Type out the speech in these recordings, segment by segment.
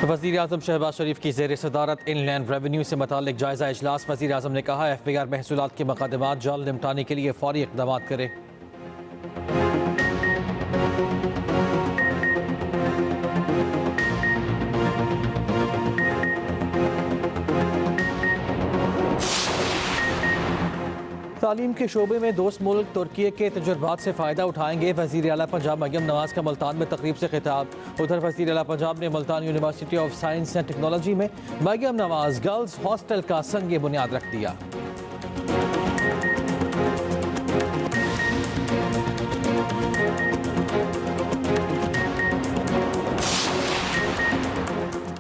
वज़ीर आज़म शहबाज शरीफ की ज़ेर सदारत इनलैंड रेवेन्यू से मुताल्लिक जायज़ा इजलास। वज़ीर आज़म ने कहा FBR महसूलात के मुक़दमात जल्द निपटाने के लिए फ़ौरी इक़दाम करे। तालीम के शोबे में दोस्त मुल्क तुर्की के तजुर्बात से फ़ायदा उठाएंगे। वज़ीर आला पंजाब मरियम नवाज़ का मुल्तान में तकरीब से खिताब। उधर वज़ीर आला पंजाब ने Multan university of science and technology में मरियम नवाज़ गर्ल्स हॉस्टल का संग बुनियाद रख दिया।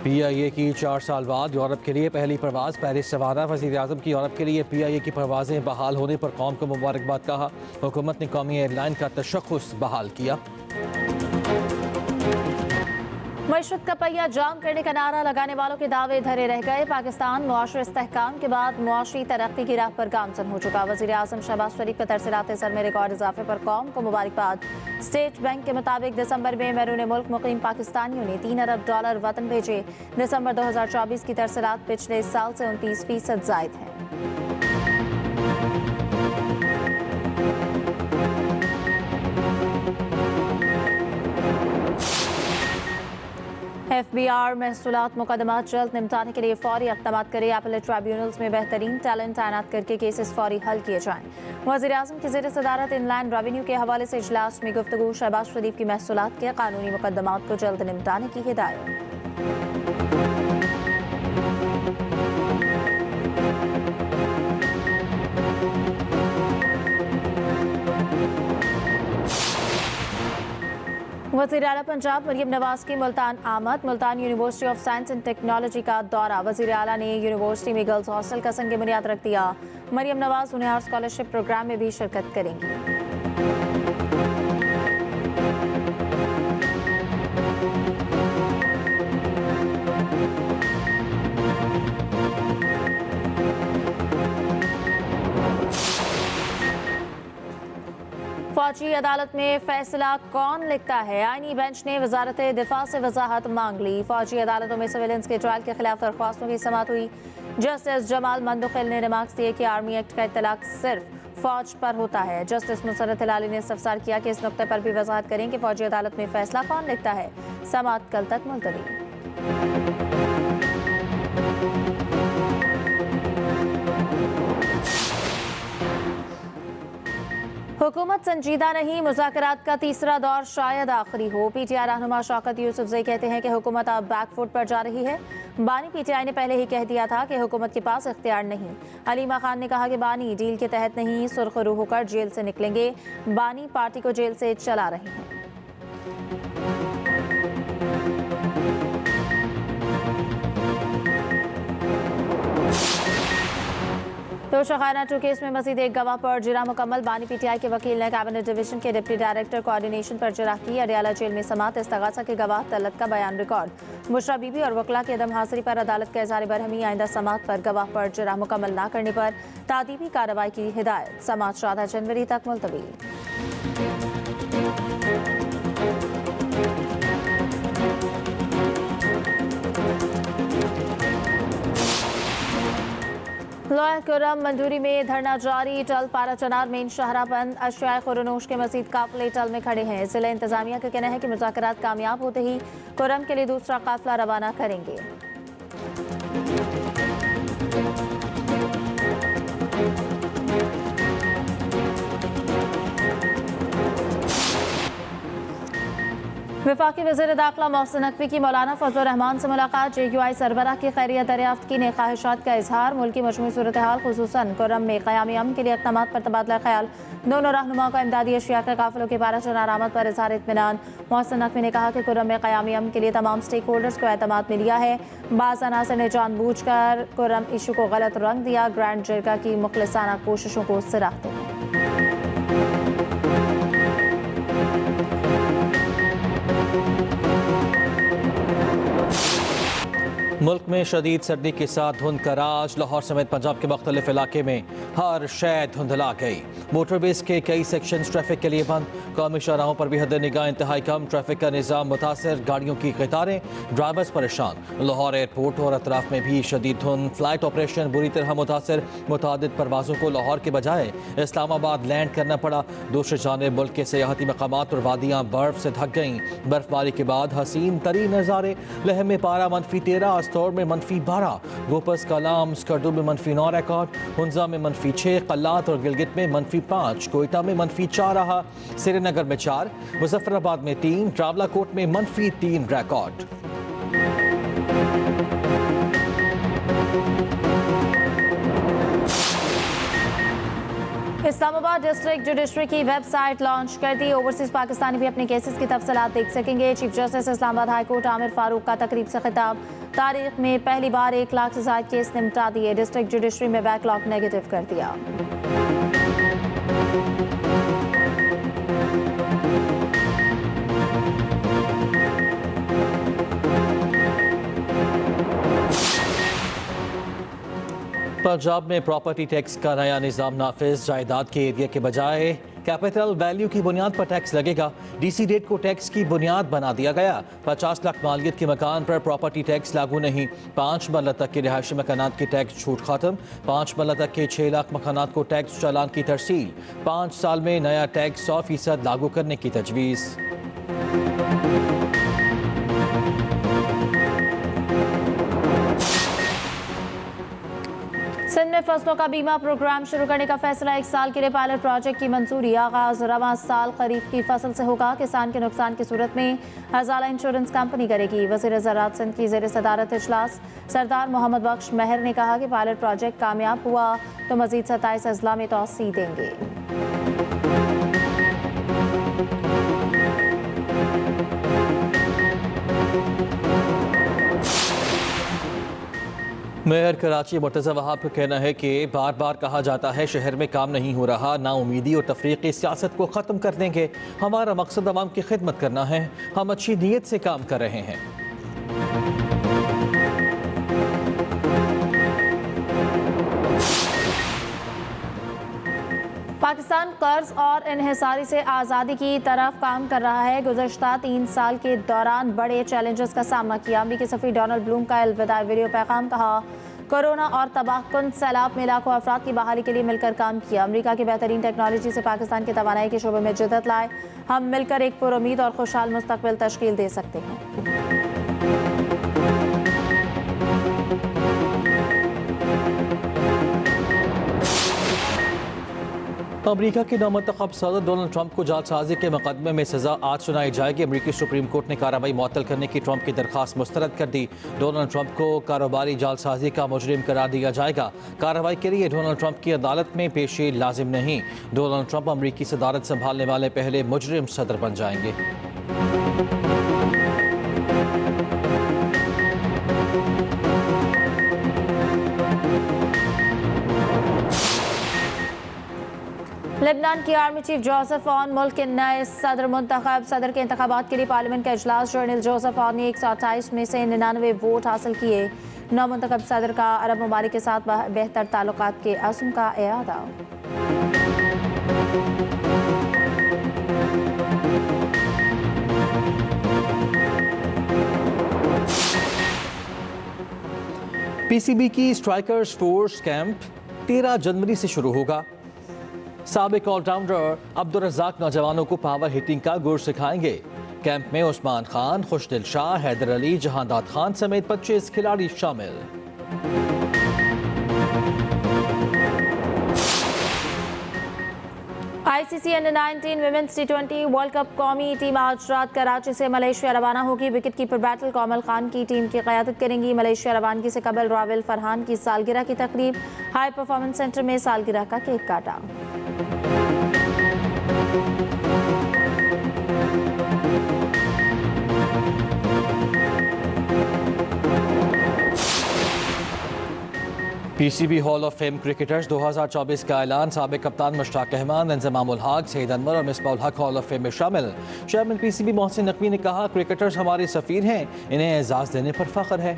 PIA की 4 साल बाद यूरोप के लिए पहली परवाज़ पेरिस रवाना। वज़ीर आज़म की यूरोप के लिए PIA की परवाज़ें बहाल होने पर कौम को मुबारकबाद कहा। हुकूमत ने कौमी एयरलाइन का तशख़्ख़ुस बहाल किया। मईशत का पहिया जाम करने का नारा लगाने वालों के दावे धरे रह गए। पाकिस्तान मुआशरे इस्तेहकाम के बाद मुआशरी तरक्की की राह पर गामजन हो चुका। वज़ीर आज़म शहबाज शरीफ के तरसीलात सर में रिकॉर्ड इजाफे पर कौम को मुबारकबाद। स्टेट बैंक के मुताबिक दिसंबर में बैरून मुल्क मुकीम पाकिस्तानियों ने $3 अरब वतन भेजे। दिसंबर 2024 की तरसीलात पिछले साल से 29% ज़ायद है। FBR महसूलात मुकदमात जल्द निपटाने के लिए फौरी इक़दाम करे। अपीलेट ट्राइब्यूनल्स में बेहतरीन टैलेंट तैनात करके केसेस फौरी हल किए जाएँ। वज़ीर आज़म की ज़ेर सदारत इनलैंड रेवेन्यू के हवाले से इजलास में गुफ्तगू। शहबाज शरीफ की महसूलात के कानूनी मुकदमात को जल्द निपटाने की हिदायत। वज़ीर आला पंजाब मरियम नवाज़ की मुल्तान आमद। Multan university of science and technology का दौरा। वज़ीर आला ने यूनिवर्सिटी में गर्ल्स हॉस्टल का संग बुनियाद रख दिया। मरियम नवाज़ हुनर स्कॉलरशिप प्रोग्राम में भी शिरकत करेंगी। फौजी अदालत में फैसला कौन लिखता है? आईनी बेंच ने वजारत दिफा से वजाहत मांग ली। फौजी अदालतों में सिविलियंस के ट्रायल के खिलाफ दरख्वास्तों की समाअत हुई। जस्टिस जमाल मंदुखिल ने रिमार्क्स दिए कि आर्मी एक्ट का इत्तलाक सिर्फ फौज पर होता है। जस्टिस मुसर्रत हिलाली ने इस्तफसार किया कि इस नुक्ते पर भी वजाहत करें कि फौजी अदालत में फैसला कौन लिखता है। समाअत कल तक मुलतवी। हुकूमत संजीदा नहीं, मुज़ाकरात का तीसरा दौर शायद आखिरी हो। PTI रहनुमा शौकत यूसुफजई कहते हैं कि हुकूमत अब बैकफुट पर जा रही है। बानी PTI ने पहले ही कह दिया था कि हुकूमत के पास इख्तियार नहीं। अलीमा खान ने कहा कि बानी डील के तहत नहीं, सुर्खरू होकर जेल से निकलेंगे। बानी पार्टी को जेल से चला रहे हैं। तो शखाना 2 केस में मजीद एक गवाह पर जिरा मुकम्मल। बानी PTI के वकील ने कैबिनेट डिवीजन के डिप्टी डायरेक्टर कोऑर्डिनेशन पर जिरा की। अडियाला जेल में समात। इस्तगासा के गवाह तलत का बयान रिकॉर्ड। बुशरा बीबी और वकला के दम हाजिरी पर अदालत का इज़हार बरहमी। आइंदा समात पर गवाह पर जिरा मुकम्मल न करने पर तादीबी कार्रवाई की हिदायत। समात 14 जनवरी तक मुलतवी। लोया खुर्रम मंजूरी में धरना जारी। टल पारा चनार में शाहरा बंद। अशिया खुरनोश के मजीद काफिले टल में खड़े हैं। जिला इंतजामिया का कहना है कि मुज़ाकरात कामयाब होते ही खुर्रम के लिए दूसरा काफिला रवाना करेंगे। वफाकी वज़ीर दाखिला मोहसिन नकवी की मौलाना फजल रहमान से मुलाकात। JUI सरबराह की खैरियत दरियाफ्त की। ख्वाहिशात का इजहार। मुल्की मजमूई सूरत हाल खुसूसन खुर्रम में क़यामी अमन के लिए इक़दामात पर तबादला ख्याल। दोनों रहनुमाओं का इमदादी अशिया के काफिलों के पारा चनार आमद पर इजहार इत्मीनान। मोहसिन नकवी ने कहा कि खुर्रम में क़यामी अमन के लिए तमाम स्टेक होल्डर्स को एतमाद में लिया है। बाज़ अनासर ने जानबूझकर खुर्रम इशू को गलत रंग दिया। ग्रैंड जिरगा की मुखलिसाना कोशिशों को सराहते हैं। मुल्क में शदीद सर्दी के साथ धुंध का राज। लाहौर समेत पंजाब के मुख्तलिफ इलाके में हर शय धुंधला गई। मोटरवेज के कई सेक्शंस ट्रैफिक के लिए बंद। कौमी शाहराहों पर भी हद निगाह इंतहाई कम। ट्रैफिक का निज़ाम मुतासर, गाड़ियों की कतारें, ड्राइवर्स परेशान। लाहौर एयरपोर्ट और अतराफ में भी शदीद धुंध। फ्लाइट ऑपरेशन बुरी तरह मुतासर। मुतादिद परवाज़ों को लाहौर के बजाय इस्लामाबाद लैंड करना पड़ा। दूसरी जानिब मुल्क के सियाहती मकामात और वादियाँ बर्फ से ढक गईं। बर्फबारी के बाद हसीन तरीन नज़ारे। लहम में पारा -13, आस्तौर में -12, गोपस कलाम स्कर्दू में -9 रिकॉर्ड, हुंजा में -6, कल्लात और गिलगित में -5, कोयटा में -4 रहा, श्रीनगर में 4, मुजफ्फराबाद में 3, ट्रावलाकोट में -3 रिकॉर्ड। इस्लामाबाद डिस्ट्रिक्ट जुडिशरी की वेबसाइट लॉन्च कर दी। ओवरसीज पाकिस्तानी भी अपने केसेस की तफसीलात देख सकेंगे। Chief justice Islamabad high court Aamir Farooq का तकरीब से खिताब। तारीख में पहली बार 1 लाख से ज्यादा केस निपटा दिए। डिस्ट्रिक्ट जुडिशरी में बैकलॉग नेगेटिव कर दिया। पंजाब में प्रॉपर्टी टैक्स का नया निज़ाम नाफिज। जायदाद के एरिया के बजाय कैपिटल वैल्यू की बुनियाद पर टैक्स लगेगा। डीसी रेट को टैक्स की बुनियाद बना दिया गया। 50 लाख मालियत के मकान पर प्रॉपर्टी टैक्स लागू नहीं। 5 मरला तक के रिहायशी मकानात की टैक्स छूट खत्म। 5 मरला तक के 6 लाख मकानात को टैक्स चालान की तरसील। 5 साल में नया टैक्स 100% लागू करने की तजवीज़। सिंध में फसलों का बीमा प्रोग्राम शुरू करने का फैसला। 1 साल के लिए पायलट प्रोजेक्ट की मंजूरी। आगाज रवां साल खरीफ की फसल से होगा। किसान के नुकसान की सूरत में हज़ाला इंश्योरेंस कंपनी करेगी। वज़ीर ज़राअत सिंध की ज़ेर सदारत इजलास सरदार मोहम्मद बख्श महर ने कहा कि पायलट प्रोजेक्ट कामयाब हुआ तो मज़ीद 27 अजला में तोसी देंगे। मेयर कराची मुर्तज़ा वहाब का कहना है कि बार बार कहा जाता है शहर में काम नहीं हो रहा। नाउमीदी और तफरीकी सियासत को ख़त्म कर देंगे। हमारा मकसद अवाम की खिदमत करना है। हम अच्छी नीयत से काम कर रहे हैं। पाकिस्तान कर्ज और इन्हिसारी से आज़ादी की तरफ काम कर रहा है। गुज़श्ता 3 साल के दौरान बड़े चैलेंजेस का सामना किया। अमरीकी सफ़ीर डोनाल्ड ब्लूम का अलविदाई वीडियो पैगाम। कहा कोरोना और तबाहकुन सैलाब में लाखों अफराद की बहाली के लिए मिलकर काम किया। अमरीका की बेहतरीन टेक्नोलॉजी से पाकिस्तान के तवानाई के शोबे में जिद्दत लाए। हम मिलकर एक पुरुमीद और खुशहाल मुस्तकबिल तश्कील दे सकते हैं। अमरीका के नामंतखब सदर डोनाल्ड ट्रंप को जालसाजी के मुकदमे में सजा आज सुनाई जाएगी। अमरीकी सुप्रीम कोर्ट ने कार्रवाई मुअत्तल करने की ट्रंप की दरखास्त मुस्तरद कर दी। डोनाल्ड ट्रंप को कारोबारी जालसाजी का मुजरिम करार दिया जाएगा। कार्रवाई के लिए डोनाल्ड ट्रंप की अदालत में पेशी लाजिम नहीं। डोनाल्ड ट्रंप अमरीकी सदारत संभालने वाले पहले मुजरिम सदर बन जाएंगे। लेबनान की आर्मी चीफ जोसेफ ऑन मुल्क के नए सदर मुंतखब। सदर के इंतखाबात के लिए पार्लियामेंट का इजलास। जनरल जोसेफ ऑन ने 128 में से 99 वोट हासिल किए। नौ मुंतखब सदर का अरब ममालिक के साथ बेहतर ताल्लुकात के अज़्म का इरादा। पीसीबी की स्ट्राइकर्स फोर्स कैंप 13 जनवरी से शुरू होगा। साबिक ऑलराउंडर अब्दुल रज़ाक नौजवानों को पावर हिटिंग का गुर सिखाएंगे। कैंप में उस्मान खान, खुशदिल शाह, हैदर अली, जहांदाद खान समेत 25 खिलाड़ी शामिल। ICC under-19 women's T20 world cup कौमी टीम आज रात कराची से मलेशिया रवाना होगी। विकेट कीपर बैटल कोमल खान की टीम की क़यादत करेंगी। मलेशिया रवानगी से कबल रावेल फरहान की सालगिरह की तकरीब। हाई परफॉर्मेंस सेंटर में सालगिरह का केक काटा। PCB hall of fame cricketers 2024 का ऐलान। साबिक कप्तान मुश्ताक अहमद, इंज़माम उल हक, सईद अनवर और Misbah ul Haq hall of fame में शामिल। चेयरमैन पीसीबी मोहसिन नकवी ने कहा क्रिकेटर्स हमारे सफ़ीर हैं, इन्हें एजाज़ देने पर फ़ख्र है।